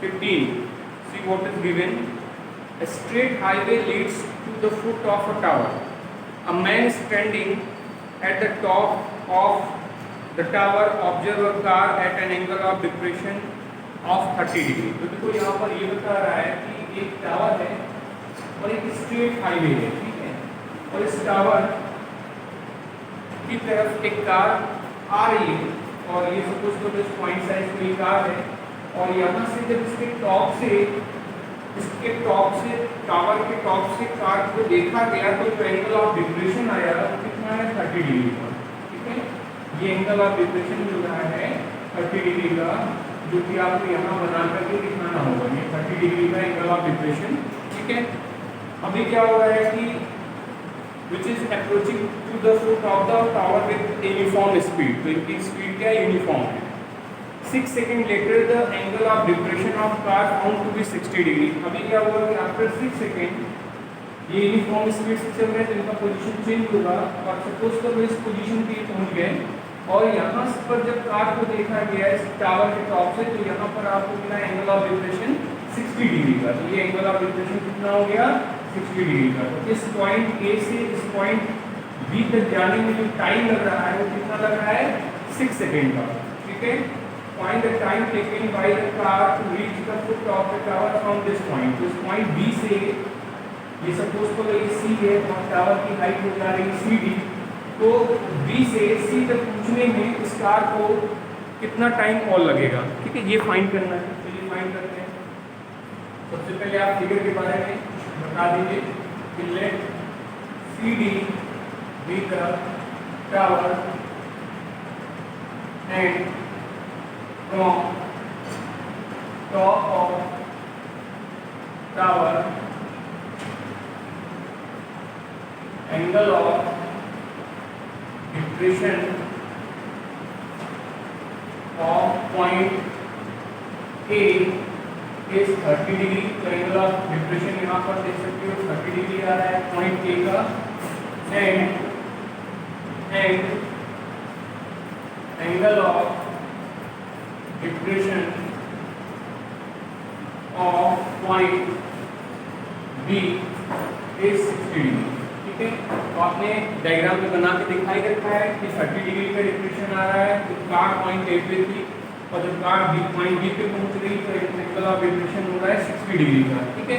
15. See what is given. A straight highway leads to the foot of a tower. A man standing at the top of the tower observe a car at an angle of depression of 30 degree. तो देखो यहाँ पर ये बता रहा है कि एक टावर है और एक स्ट्रेट हाईवे है, ठीक है, और इस टावर की तरफ एक कार आ रही है और ये सपोज करो इस पॉइंट साइज कोई कार है और यहाँ से जब इसके टॉप से टावर के टॉप से कार को देखा गया तो जो एंगल ऑफ डिप्रेशन आया वो कितना है 30 डिग्री का, ठीक है। ये एंगल ऑफ डिप्रेशन जो रहा है 30 डिग्री का, जो कि आपको यहाँ बना करके दिखाना होगा। ये 30 डिग्री का एंगल ऑफ डिप्रेशन, ठीक है। अभी क्या हो रहा है कि which is approaching to the foot of the tower with uniform speed, तो इनकी स्पीड क्या यूनिफॉर्म है। 6 second later the angle of depression of car found to be 60 degree. अभी क्या हुआ कि आफ्टर 6 सेकंड ये यूनिफॉर्म स्पीड से चल रहे हैं तो इनका पोजीशन चेंज होगा और सपोज करो इस पोजीशन पे पहुंच गए और यहाँ पर जब कार को देखा गया इस टावर के टॉप से तो यहाँ पर आपको मिला एंगल ऑफ डिप्रेशन 60 डिग्री का। तो ये एंगल ऑफ डिप्रेशन कितना हो गया 60 डिग्री का। तो इस पॉइंट ए से इस पॉइंट बी तक जाने में जो टाइम लग रहा है वो कितना लग रहा है 6 सेकंड का, ठीक है। Find the time taken by the car to reach the foot of the tower from this point. तो इस पॉइंट बी से ये सपोज करो ये सी है और टावर की हाइट हो जा रही है सी डी, तो बी से सी तक पहुंचने में इस कार को कितना टाइम और लगेगा, ठीक है। ये फाइंड करना है, चलिए फाइंड करते हैं। सबसे पहले आप फिगर के बारे में बता दीजिए कि let C D be the tower and from top of tower angle of depression of point A is 30 degree. तो एंगल ऑफ डिप्रेशन यहाँ पर देख सकते हो 30 डिग्री आ रहा है पॉइंट A का and angle of depression of point B is 60 degree, ठीक है। तो आपने डायग्राम में बना के दिखाई रखा है कि 30 डिग्री का डिप्रेशन आ रहा है तो कार पॉइंट ए पे थी और जब कार बी पॉइंट बी पे पहुंच रही तो एंगल ऑफ डिप्रेशन हो रहा है 60 डिग्री का, ठीक है।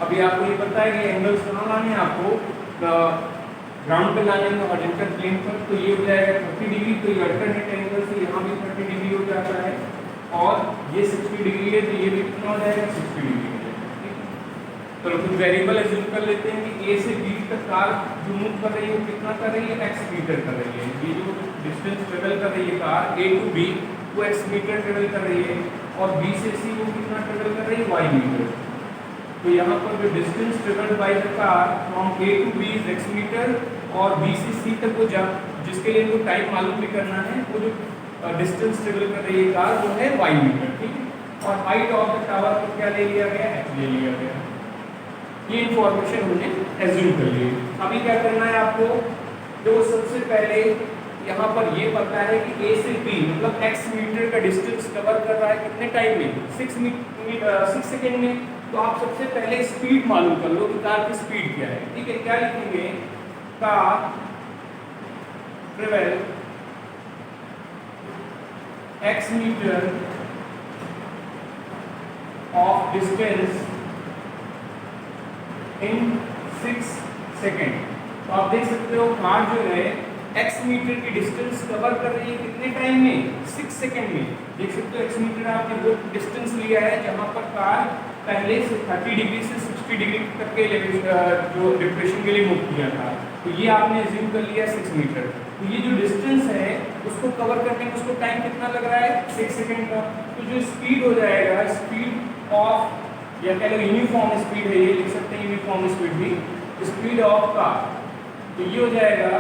अभी आपको ये पता है कि एंगल्स कहाँ लाने हैं आपको ग्राउंड पे लाने हैं हॉरिजॉन्टल प्लेन पर, तो ये हो जाएगा 30 डिग्री। तो ये अल्टरनेट एंगल से यहाँ भी 30 डिग्री हो जाता है और ये 60 डिग्री है तो ये भी कितना हो जाएगा 60 डिग्री हो जाएगा, ठीक है। तो कुछ वेरिएबल एज्यूम कर लेते हैं कि ए से बी तक कार जो मूव कर रही है वो कितना कर रही है x मीटर कर रही है। ये जो डिस्टेंस ट्रेवल कर रही है कार ए टू बी वो x मीटर ट्रेवल कर रही है और बी से सी वो कितना ट्रेवल कर रही है y मीटर। तो यहाँ पर जो distance travelled by the car from A to B is x metre और बी से सी तक वो जिसके लिए इनको टाइम मालूम भी करना है वो जो डिस्टेंस ट्रेवल कर रही है कार जो है y मीटर, ठीक है। और हाइट ऑफ द टावर को क्या ले लिया गया h ले लिया गया। ये इंफॉर्मेशन हमने एज्यूम कर ली। अभी क्या करना है आपको, जो सबसे पहले यहाँ पर ये पता है कि a से b मतलब x मीटर का डिस्टेंस कवर कर रहा है कितने टाइम में 6 सेकेंड में। तो आप सबसे पहले स्पीड मालूम कर लो कि कार की स्पीड क्या है, ठीक है। क्या लिखेंगे, car travel x metre of distance in 6 second. तो आप देख सकते हो कार जो है x मीटर की डिस्टेंस कवर कर रही है कितने टाइम में 6 सेकेंड में। देख सकते हो x मीटर आपने वो डिस्टेंस लिया है जहां पर कार पहले से 30 डिग्री से 60 डिग्री तक के जो डिप्रेशन के लिए मूव किया था। तो ये आपने एज्यूम कर लिया 6 मीटर। तो ये जो डिस्टेंस है उसको कवर करने में उसको टाइम कितना लग रहा है 6 सेकेंड का। तो जो स्पीड हो जाएगा स्पीड ऑफ या कह लो यूनिफॉर्म स्पीड है, ये लिख सकते हैं यूनिफॉर्म स्पीड भी, स्पीड ऑफ कार। तो ये हो जाएगा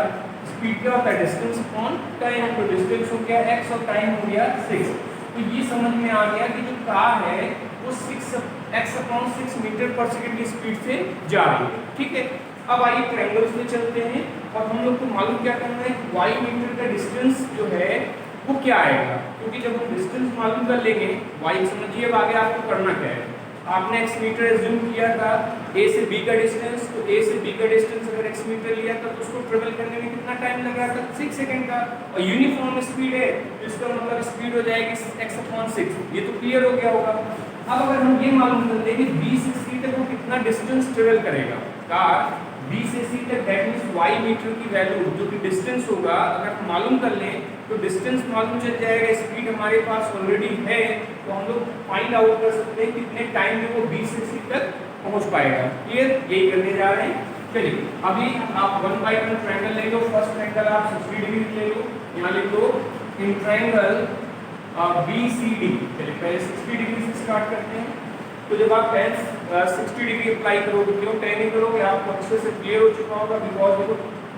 स्पीड क्या होता है डिस्टेंस अपॉन टाइम। तो डिस्टेंस हो गया x और टाइम हो गया 6। तो ये समझ में आ गया कि जो कार है वो 6x/6 मीटर पर सेकेंड की स्पीड से जा रही है, ठीक है। अब आइए ट्रायंगल्स में चलते हैं और हम लोग को मालूम क्या करना है y मीटर का डिस्टेंस जो है वो क्या आएगा, क्योंकि जब हम डिस्टेंस मालूम कर लेंगे y, समझिए अब आगे आपको करना क्या है। आपने x मीटर एज्यूम किया था a से b का डिस्टेंस, तो a से b का डिस्टेंस अगर x मीटर लिया था तो उसको ट्रेवल करने में कितना टाइम लग रहा था, 6 सेकंड का, और यूनिफॉर्म स्पीड है तो इसका मतलब स्पीड हो जाएगी x/6। ये तो क्लियर हो गया होगा। अब अगर हम ये मालूम कर लें कि b से c तक वो कितना डिस्टेंस ट्रेवल करेगा, कार b से c तक, दैट मींस y मीटर की वैल्यू जो कि डिस्टेंस होगा अगर हम मालूम कर लें तो डिस्टेंस मालूम चल जाएगा, स्पीड हमारे पास ऑलरेडी है, तो हम लोग फाइंड आउट कर सकते हैं कितने टाइम में वो b से c तक पहुंच पाएगा। क्लियर, यही करने जा रहे हैं। चलिए अभी आप 1/1 ट्रायंगल ले लो। फर्स्ट ट्रायंगल आप 60 डिग्री ले लो, यहाँ लिख लो इन ट्रायंगल BCD। चलिए पहले 60 डिग्री से स्टार्ट करते हैं। तो जब आप 60 डिग्री अप्लाई करोगे, क्यों 10 ही करोगे, आपको अच्छे से क्लियर हो चुका होगा, बिकॉज देखो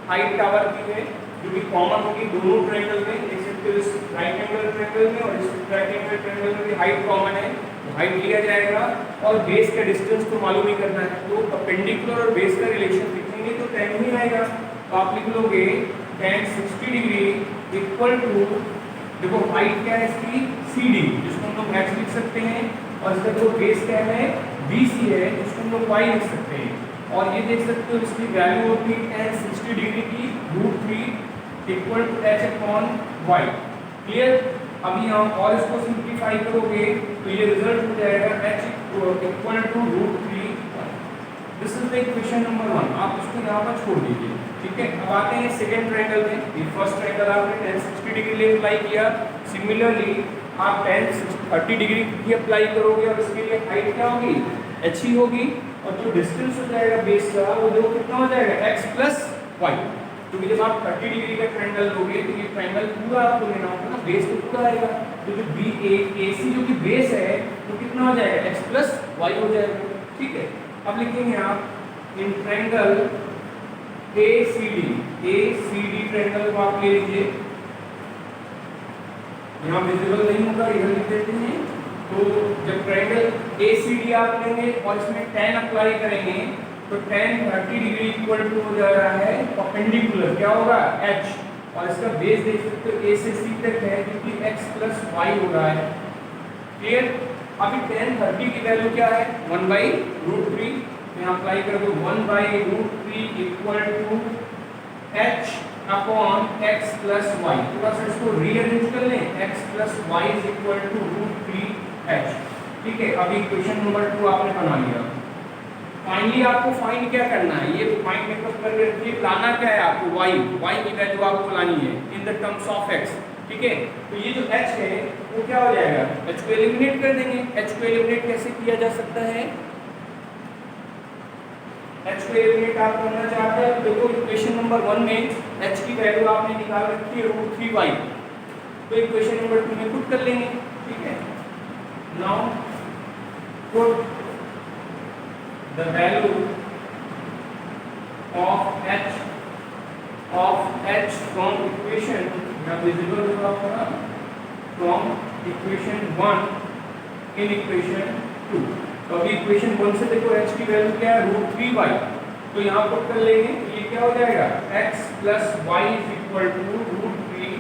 हाइट टावर की है जो कि कॉमन होगी दोनों ट्रायंगल में, देख सकते हो इस राइट एंगल ट्रायंगल में और इस राइट एंगल ट्रायंगल में भी हाइट कॉमन है, तो हाइट लिया जाएगा और बेस का डिस्टेंस तो मालूम ही करना है, तो परपेंडिकुलर और बेस का रिलेशन लिखेंगे तो 10 ही आएगा। तो आप लिख लोगे tan 60 डिग्री इक्वल टू, देखो हाइट क्या है इसकी CD, जिसको हम लोग x लिख सकते हैं, और इसका जो बेस क्या है BC है, जिसको हम लोग y लिख सकते हैं, और ये देख सकते हो इसकी वैल्यू होती है tan 60 डिग्री की √3 इक्वल टू h/y। क्लियर, अभी हम और इसको सिंप्लीफाई करोगे तो ये रिजल्ट हो जाएगा h equal to √3। This is the equation number 1, आप इसको यहाँ पर छोड़ दीजिए। ठीक है, अब आते हैं सेकंड ट्रायंगल में। ये फर्स्ट ट्रायंगल आपने tan 60 डिग्री लिए अप्लाई किया, सिमिलरली आप tan 30 डिग्री की अप्लाई करोगे और इसके लिए हाइट क्या होगी, h ही होगी, और जो डिस्टेंस हो जाएगा बेस का वो जो कितना हो जाएगा x+y, क्योंकि जब आप 30 डिग्री का ट्रायंगल लोगे तो ये ट्रायंगल पूरा आपको लेना होगा ना, बेस तो पूरा आएगा, तो जो AC जो कि बेस है वो कितना हो जाएगा x+y हो जाएगा। ठीक है, अब लिखेंगे आप इन ट्रायंगल ACD ट्रायंगल को आप ले लीजिए, यहाँ विजिबल नहीं होगा, इधर लिख देते हैं। तो जब ट्रायंगल ACD आप लेंगे और इसमें tan अप्लाई करेंगे तो tan 30 डिग्री इक्वल टू हो जा रहा है परपेंडिकुलर, क्या होगा h, और इसका बेस देख सकते हो A से C तक है क्योंकि x+y हो रहा है। क्लियर, अभी tan 30 की वैल्यू क्या है 1/√3, यहाँ अप्लाई कर दो 1/√3 इक्वल टू h/x+y। थोड़ा सा इसको रीअरेंज कर लें, x+y is equal to √3h। ठीक है, अभी इक्वेशन नंबर 2 आपने बना लिया। फाइनली आपको फाइंड क्या करना है, ये फाइंड मेकअप कर रखिए, लाना क्या है आपको y की वैल्यू आपको लानी है in the terms of x। ठीक है, तो ये जो h है वो क्या हो जाएगा, h को एलिमिनेट कर देंगे। h को एलिमिनेट कैसे किया जा सकता है, h को एलिमिनेट आप करना चाहते हैं, देखो इक्वेशन नंबर 1 में h की वैल्यू आपने निकाल रखी है √3y, तो इक्वेशन नंबर 2 में पुट कर लेंगे। ठीक है, now put the value of h from equation, now visible होगा from equation 1 in equation 2। तो अभी इक्वेशन 1 से देखो h की वैल्यू क्या है √3y, तो यहाँ पुट कर लेंगे, ये क्या हो जाएगा x+y is equal to √3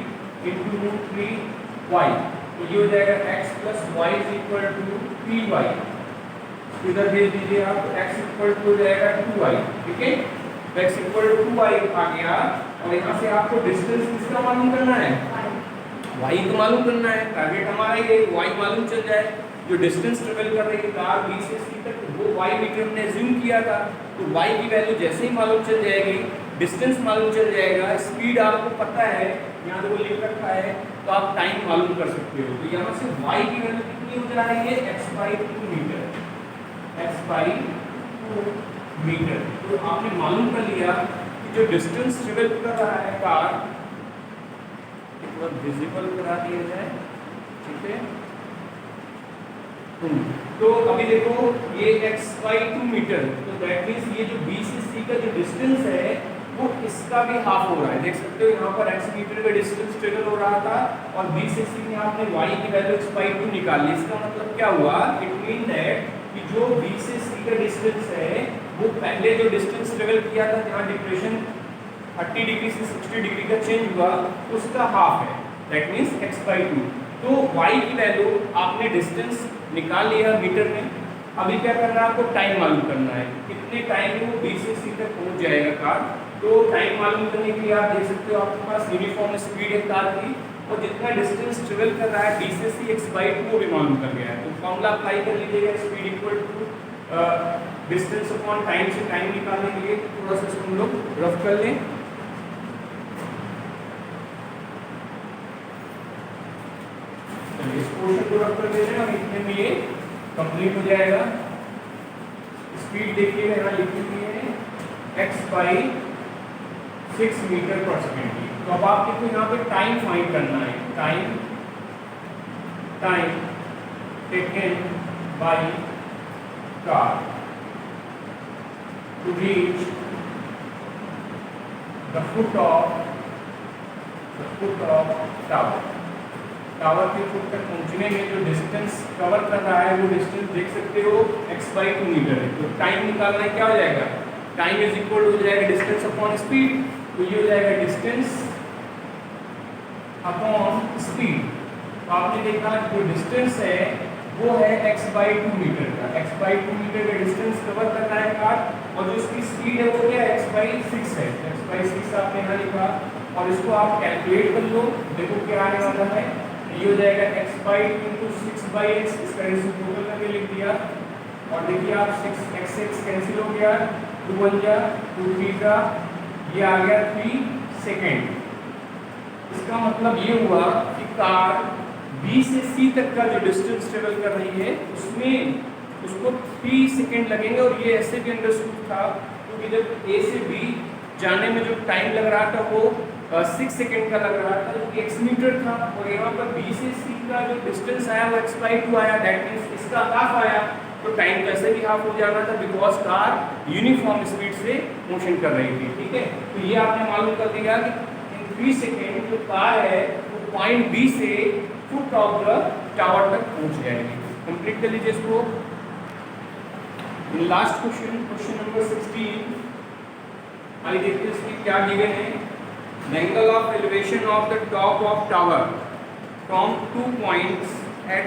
into √3y, तो ये हो जाएगा x+y is equal to 3y। इधर भेज दीजिए आप, x इक्वल टू हो जाएगा 2y। ठीक है, तो x इक्वल टू 2y आ गया, और यहाँ से आपको डिस्टेंस किसका मालूम करना है, y तो मालूम करना है, टारगेट हमारा ये y मालूम चल जाए। जो डिस्टेंस ट्रेवल कर रही है कार B से C तक, वो y मीटर हमने अज्यूम किया था, तो y की वैल्यू जैसे ही मालूम चल जाएगी, डिस्टेंस मालूम चल जाएगा, स्पीड आपको पता है, यहाँ तो लिख रखा है, तो आप टाइम मालूम कर सकते हो। तो यहाँ से y की वैल्यू कितनी हो जा रही है x/2 मीटर, x/2 मीटर। तो आपने मालूम कर लिया कि जो डिस्टेंस ट्रेवल कर रहा है कार, एक बार विजिबल करा दिया जाए। ठीक है, तो अभी देखो ये x/2 मीटर, तो दैट मींस ये जो B से C का जो डिस्टेंस है वो इसका भी हाफ हो रहा है। देख सकते हो यहाँ पर x मीटर का डिस्टेंस ट्रेवल हो रहा था और B से C में आपने y की वैल्यू x/2 निकाल ली। इसका मतलब क्या हुआ, इट मीन दैट कि जो B से C का डिस्टेंस है वो पहले जो डिस्टेंस ट्रेवल किया था, जहाँ डिप्रेशन 30 डिग्री से 60 डिग्री का चेंज हुआ, उसका हाफ है। That means x/2। तो y की वैल्यू आपने डिस्टेंस निकाल लिया मीटर में, अभी क्या करना है आपको टाइम मालूम करना है, कितने टाइम में वो B से C तक पहुंच जाएगा कार। तो टाइम मालूम करने के लिए आप देख सकते हो आपके पास यूनिफॉर्म स्पीड है कार की, और जितना डिस्टेंस ट्रेवल कर रहा है B से C x/2 वो भी मालूम कर गया है। तो फॉर्मूला अप्लाई कर लीजिएगा, speed equal to distance upon time से टाइम निकालने के लिए। थोड़ा सा इसको हम लोग रफ कर लें। इस पोर्शन को रख कर देते हैं और इतने में ये कंप्लीट हो जाएगा। स्पीड देखिए यहाँ लिखी हुई है x/6 मीटर पर सेकेंड की। तो अब आप देखो यहाँ पे टाइम फाइंड करना है, time taken by car to reach the foot of tower. Tower के फुट तक पहुंचने में जो डिस्टेंस कवर कर रहा है वो डिस्टेंस देख सकते हो x/2 मीटर है। तो टाइम निकालना है, क्या हो जाएगा, टाइम इज इक्वल हो जाएगा डिस्टेंस अपॉन स्पीड। तो ये हो जाएगा डिस्टेंस अपॉन स्पीड। तो आपने देखा जो डिस्टेंस है वो है x/2 मीटर का, x/2 मीटर का डिस्टेंस कवर कर रहा है कार, और जो इसकी स्पीड है वो क्या है, x/6 है। x/6 आपने यहाँ लिखा, और इसको आप कैलकुलेट कर लो, देखो क्या आने वाला है। ये हो जाएगा x/2 × 6/x, इसका रेसिप्रोकल करके लिख दिया, और देखिए आप 6x कैंसिल हो गया, 2 1 जा 2 3 जा, ये आ गया 3 सेकेंड। इसका मतलब ये हुआ कि कार B से C तक का जो डिस्टेंस ट्रेवल कर रही है उसमें उसको 3 सेकेंड लगेंगे। और ये ऐसे भी अंडरस्टूड था क्योंकि जब A से B जाने में जो टाइम लग रहा था वो 6 सेकेंड का लग रहा था, जो x मीटर था, और यहाँ पर B से C का जो डिस्टेंस आया वो x/2 आया, दैट मीन्स इसका हाफ आया। तो टाइम कैसे भी हाफ हो जाना था बिकॉज कार यूनिफॉर्म स्पीड से मोशन कर रही थी। ठीक है, तो ये आपने मालूम कर दिया कि इन 3 सेकेंड जो कार है वो पॉइंट B से फुट ऑफ द टावर तक पहुंच जाएगी। कंप्लीट कर लीजिए इसको। लास्ट क्वेश्चन नंबर 16, आइए देखते हैं इसमें क्या गिवन है। The angle of elevation of the top of tower from 2 points at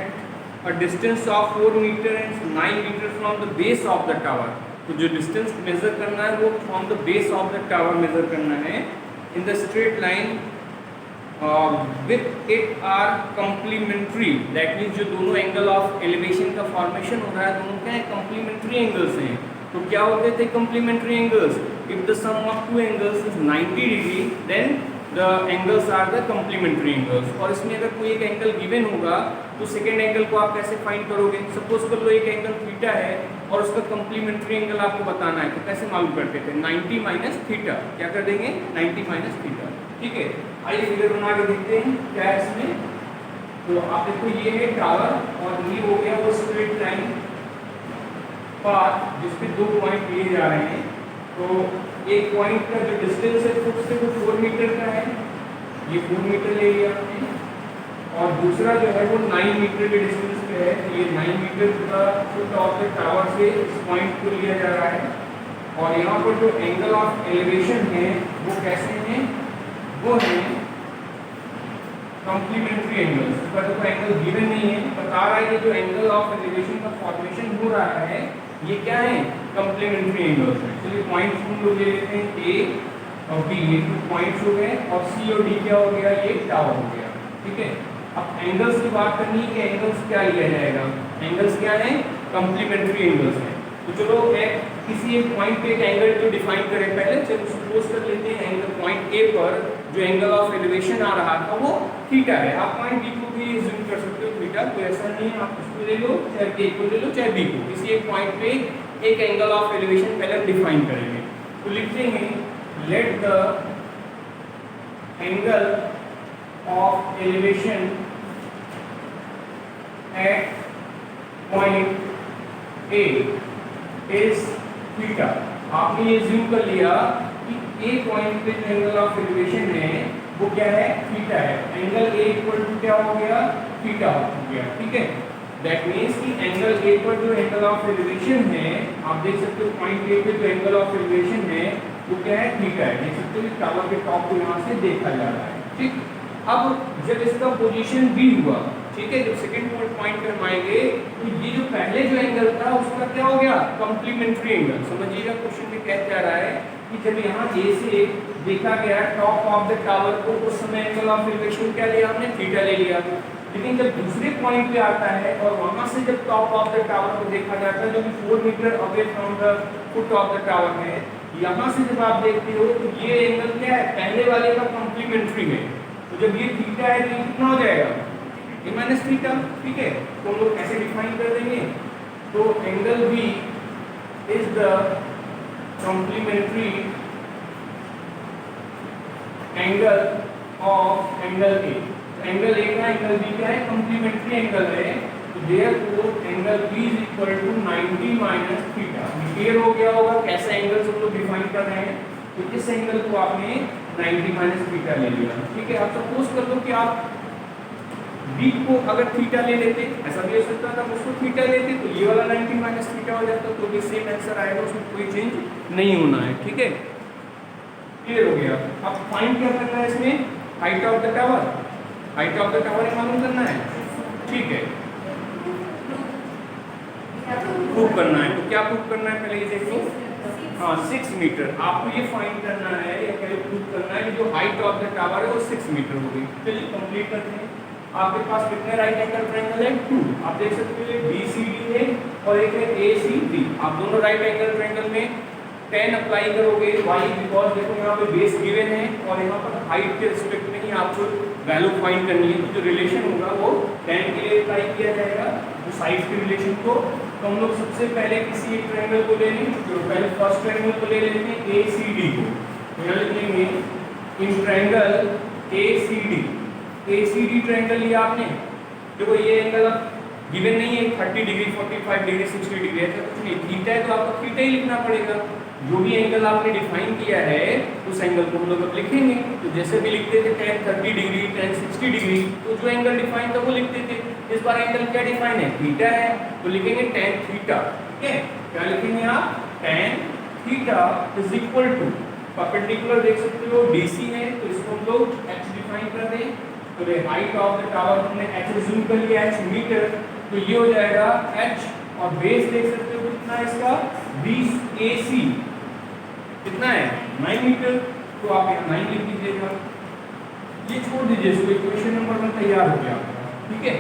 a distance of 4 meter and 9 meter from the base of the tower। तो जो डिस्टेंस मेजर करना है वो from the base of the tower measure करना है in the straight line with it are complementary. That means जो दोनों angle of elevation का फॉर्मेशन हो रहा है दोनों क्या है, कंप्लीमेंट्री एंगल्स हैं। तो क्या होते थे complementary angles, if the sum of two angles is 90 degree then the angles are the complementary angles. और इसमें अगर कोई एक एंगल गिवन होगा तो सेकेंड एंगल को आप कैसे फाइंड करोगे। सपोज कर लो एक एंगल थीटा है और उसका कंप्लीमेंट्री एंगल आपको बताना है, तो कैसे मालूम करते थे, 90 माइनस थीटा। क्या कर देंगे, 90 माइनस थीटा। ठीक है, आइए फिगर बना के देखते हैं क्या है इसमें। तो आप देखो ये है टावर और ये हो गया वो स्ट्रेट लाइन पाथ जिसपे 2 पॉइंट लिए जा रहे हैं। तो एक पॉइंट का जो डिस्टेंस है फुट से वो 4 मीटर का है, ये 4 मीटर ले लिया आपने, और दूसरा जो है वो 9 मीटर के डिस्टेंस पे है। तो ये 9 मीटर का फुट ऑफ द टावर से इस पॉइंट को लिया जा रहा है। और यहाँ पर जो एंगल ऑफ एलिवेशन है वो कैसे हैं, वो है कॉम्प्लीमेंट्री एंगल्स। इसका तो कोई एंगल गिवन नहीं है, बता रहा है कि जो एंगल ऑफ एलिवेशन का फॉर्मेशन हो रहा है ये क्या है, कॉम्प्लीमेंट्री एंगल्स है। चलिए पॉइंट्स हम लोग ले लेते हैं, ए और बी, ये 2 पॉइंट्स हो गए, और सी और डी क्या हो गया, ये टावर हो गया। ठीक है, अब एंगल्स की बात करनी है कि एंगल्स क्या लिया जाएगा। एंगल्स क्या है, कॉम्प्लीमेंट्री एंगल्स है। तो चलो एक किसी एक पॉइंट पे एक एंगल तो डिफाइन करें पहले। चलो सपोज कर लेते हैं एंगल पॉइंट ए पर जो एंगल ऑफ एलिवेशन आ रहा था वो थीटा है। आप पॉइंट बी को भी अज्यूम कर सकते हो थीटा, तो ऐसा नहीं है, आप उसको ले लो, चाहे ए को ले लो चाहे बी को, किसी एक पॉइंट पे एक एंगल ऑफ एलिवेशन पहले हम डिफाइन करेंगे। तो लिखते हैं let the angle of elevation at point A is theta. आपने ये अज्यूम कर लिया कि ए पॉइंट पे जो एंगल ऑफ एलिवेशन है वो क्या है, थीटा है। एंगल ए इक्वल टू क्या हो गया, थीटा हो गया। ठीक है, दैट मीन्स कि एंगल ए पर जो एंगल ऑफ एलिवेशन है, आप देख सकते हो पॉइंट ए पे जो एंगल ऑफ एलिवेशन है वो क्या है, थीटा है। देख सकते हो टावर के टॉप को यहाँ से देखा जा रहा है। ठीक, अब जब इसका पोजीशन बी हुआ, ठीक है, जब सेकंड पॉइंट पे हम आएंगे तो ये जो पहले जो एंगल था उसका क्या हो गया, कॉम्प्लीमेंट्री एंगल। समझिएगा क्वेश्चन में क्या कह रहा है कि जब यहाँ ए से देखा गया टॉप ऑफ द टावर को, उस समय एंगल ऑफ एलिवेशन क्या लिया हमने, थीटा ले लिया। लेकिन जब दूसरे पॉइंट पे आता है और वहां से जब टॉप ऑफ द टावर को देखा जाता है जो कि 4 metre away from the foot of the tower है, यहाँ से जब आप देखते हो तो ये एंगल क्या है, पहले वाले का कॉम्प्लीमेंट्री है। तो जब ये थीटा है तो ये कितना हो जाएगा, ए माइनस थीटा। ठीक है, तो हम लोग कैसे डिफाइन कर देंगे, तो angle B is the complementary angle of angle A. Angle A का एंगल बी क्या है, कॉम्प्लीमेंट्री एंगल है। तो therefore angle B is equal to 90 minus theta. Clear हो गया होगा कैसे एंगल्स हम लोग डिफाइन कर रहे हैं। तो इस एंगल को आपने 90 माइनस थीटा ले लिया। ठीक है, आप सपोज कर लो कि आप बी को अगर थीटा ले लेते, ऐसा भी हो सकता था, उसको थीटा लेते तो ये वाला 90 माइनस थीटा हो जाता, तो भी सेम आंसर आएगा, उसमें कोई चेंज नहीं होना है। ठीक है, क्लियर हो गया। अब फाइंड क्या करना है इसमें, height of the tower. Height of the tower ही मालूम करना है। ठीक है, प्रूव करना है। तो क्या प्रूव करना है, पहले ये देखो। हाँ, 6 मीटर आपको ये फाइंड करना है या पहले प्रूव करना है कि जो हाइट ऑफ द टावर है वो 6 मीटर हो गई। चलिए कंप्लीट करते हैं। आपके पास कितने राइट एंगल ट्रायंगल है, 2। आप देख सकते हो BCD है और एक है ACD। आप दोनों राइट एंगल ट्रायंगल में tan अप्लाई करोगे, वाई बिकॉज देखो यहाँ पे बेस गिवन है और यहाँ पर हाइट के रिस्पेक्ट में ही आपको वैल्यू फाइंड करनी है। तो जो रिलेशन होगा वो tan के लिए अप्लाई किया जाएगा, जो साइड के रिलेशन को। तो हम लोग सबसे पहले किसी एक ट्रायंगल को ले लें, जो पहले फर्स्ट ट्रायंगल को ले लेते हैं ACD को। तो यहाँ लिख लेंगे इन ट्रायंगल ACD ट्रायंगल लिया आपने। देखो ये एंगल अब गिवन नहीं है, 30 डिग्री 45 डिग्री 60 डिग्री ऐसा कुछ नहीं, थीटा है तो आपको थीटा ही लिखना पड़ेगा। जो भी एंगल आपने डिफाइन किया है उस एंगल को हम लोग अब लिखेंगे। तो जैसे भी लिखते थे tan 30 डिग्री tan 60 डिग्री, तो जो एंगल डिफाइन था वो लिखते थे। इस बार एंगल क्या डिफाइन है, थीटा है, तो लिखेंगे tan थीटा। ठीक है, क्या लिखेंगे आप, tan theta is equal to, perpendicular देख सकते हो DC है तो इसको हम लोग h डिफाइन कर दें। तो हाइट ऑफ द टावर हमने h रिज्यूम कर लिया, h मीटर, तो ये हो जाएगा h। और बेस देख सकते हो कितना है इसका, 20 AC कितना है, 9 मीटर। तो आप यहाँ 9 लिख दीजिएगा, ये छोड़ दीजिए इसको, इक्वेशन नंबर 1 तैयार हो गया। ठीक है,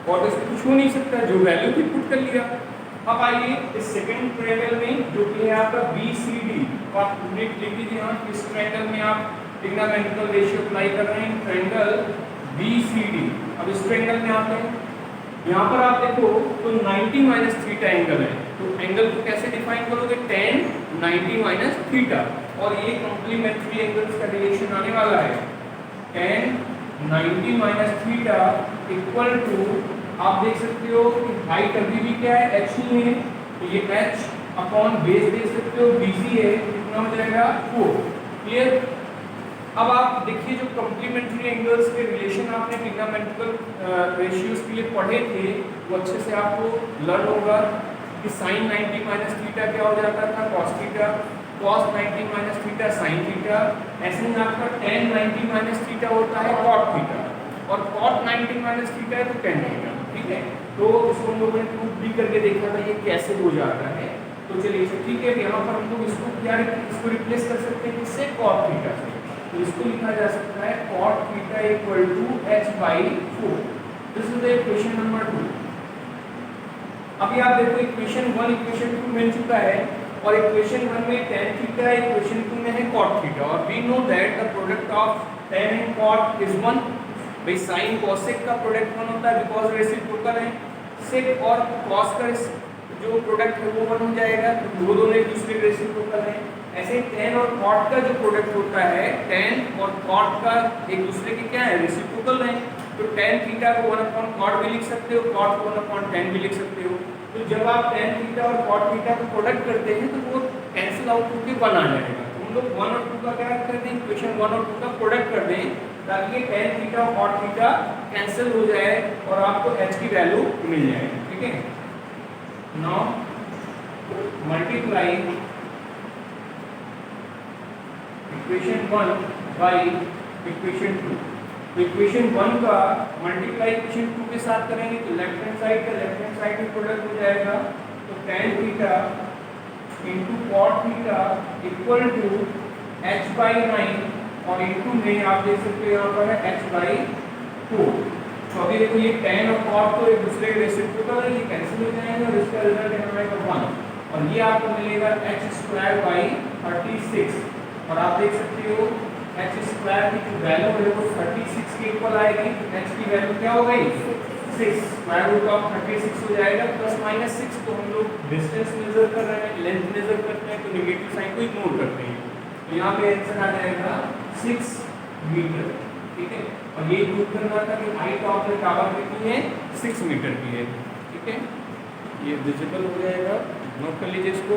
और इसमें कुछ हो नहीं सकता, जो वैल्यू थी पुट कर लिया। अब आइए इस सेकंड ट्रायंगल में जो कि है आपका BCD, तो आप लिख दीजिए यहाँ। इस ट्रायंगल में आप ट्रिग्नोमेट्रिकल रेशियो अप्लाई कर रहे हैं, ट्रायंगल BCD। अब इस ट्रायंगल में आते हैं, यहाँ पर आप देखो तो 90 माइनस थीटा एंगल है। तो एंगल को कैसे डिफाइन करोगे, tan 90 माइनस थीटा। और ये कॉम्प्लीमेंट्री एंगल्स का रिलेशन आने वाला है, tan 90 minus theta equal to, आप देख सकते हो कि हाइट अभी भी क्या है, h ही है, तो ये h अपॉन बेस देख सकते हो BC है, कितना हो जाएगा 4। क्लियर। अब आप देखिए जो कॉम्प्लीमेंट्री एंगल्स के रिलेशन आपने ट्रिग्नोमेट्रिकल रेशियोज के लिए पढ़े थे वो अच्छे से आपको लर्न होगा कि sin 90 माइनस थीटा क्या हो जाता था, cos theta, cos 90 minus theta sin theta. ऐसे ही आपका tan 90 माइनस थीटा होता है cot थीटा, और cot 90 माइनस थीटा है तो tan थीटा। ठीक है, तो इसको हम लोगों ने प्रूव भी करके देखा था ये कैसे हो जाता है। तो चलिए ठीक है, यहाँ पर हम लोग इसको क्या, इसको रिप्लेस कर सकते हैं किससे, cot थीटा से। तो इसको लिखा जा सकता है cot theta equal to h/4। This is the equation number 2। अभी आप देखो इक्वेशन 1 इक्वेशन 2 मिल चुका है, और इक्वेशन 1 में tan थीटा, इक्वेशन 2 में है cot थीटा। और we know that the product of tan and cot is 1। भाई sin cosec का प्रोडक्ट 1 होता है बिकॉज रेसिप्रोकल है। sec और cos का जो प्रोडक्ट है वो 1 हो जाएगा, तो वो दोनों एक दूसरे के रेसिप्रोकल हैं। ऐसे ही tan और cot का जो प्रोडक्ट होता है, tan और cot का एक दूसरे के क्या है, रेसिप्रोकल है। तो tan थीटा को 1/cot भी लिख सकते हो, cot को 1/tan भी लिख सकते हो। तो जब आप tan थीटा और cot थीटा को प्रोडक्ट करते हैं तो वो कैंसिल आउट होकर 1 आ जाएगा। तो हम लोग 1 और 2 का क्या कर दें, इक्वेशन 1 और 2 का प्रोडक्ट कर दें, ताकि ये tan थीटा और cot थीटा कैंसिल हो जाए और आपको h की वैल्यू मिल जाए। ठीक है, now multiply equation 1 by equation 2। तो इक्वेशन 1 का मल्टीप्लाई इक्वेशन 2 के साथ करेंगे तो लेफ्ट हैंड साइड का लेफ्ट हैंड साइड में प्रोडक्ट हो जाएगा, तो tan theta into cot theta equal to h/9 और इंटू में आप देख सकते हो यहाँ पर है h/4। तो अभी देखो ये tan और cot तो एक दूसरे के रेसिप्रोकल है, ये कैंसिल हो जाएंगे और इसका रिजल्ट यहाँ आएगा 1 और ये आपको मिलेगा h²/36 और आप देख सकते हो h² की जो वैल्यू है वो 36 के इक्वल आएगी, h की वैल्यू क्या हो गई 6, स्क्वायर रूट ऑफ 36 हो जाएगा प्लस माइनस 6। तो हम लोग डिस्टेंस मेजर कर रहे हैं, लेंथ मेजर करते हैं तो नेगेटिव साइन को इग्नोर करते हैं, तो यहाँ पे आंसर आ जाएगा 6 मीटर। ठीक है, और ये प्रूव करना था कि हाइट ऑफ द टावर कितनी है 6 मीटर की है। ठीक है, ये विजिबल हो जाएगा, नोट कर लीजिए इसको।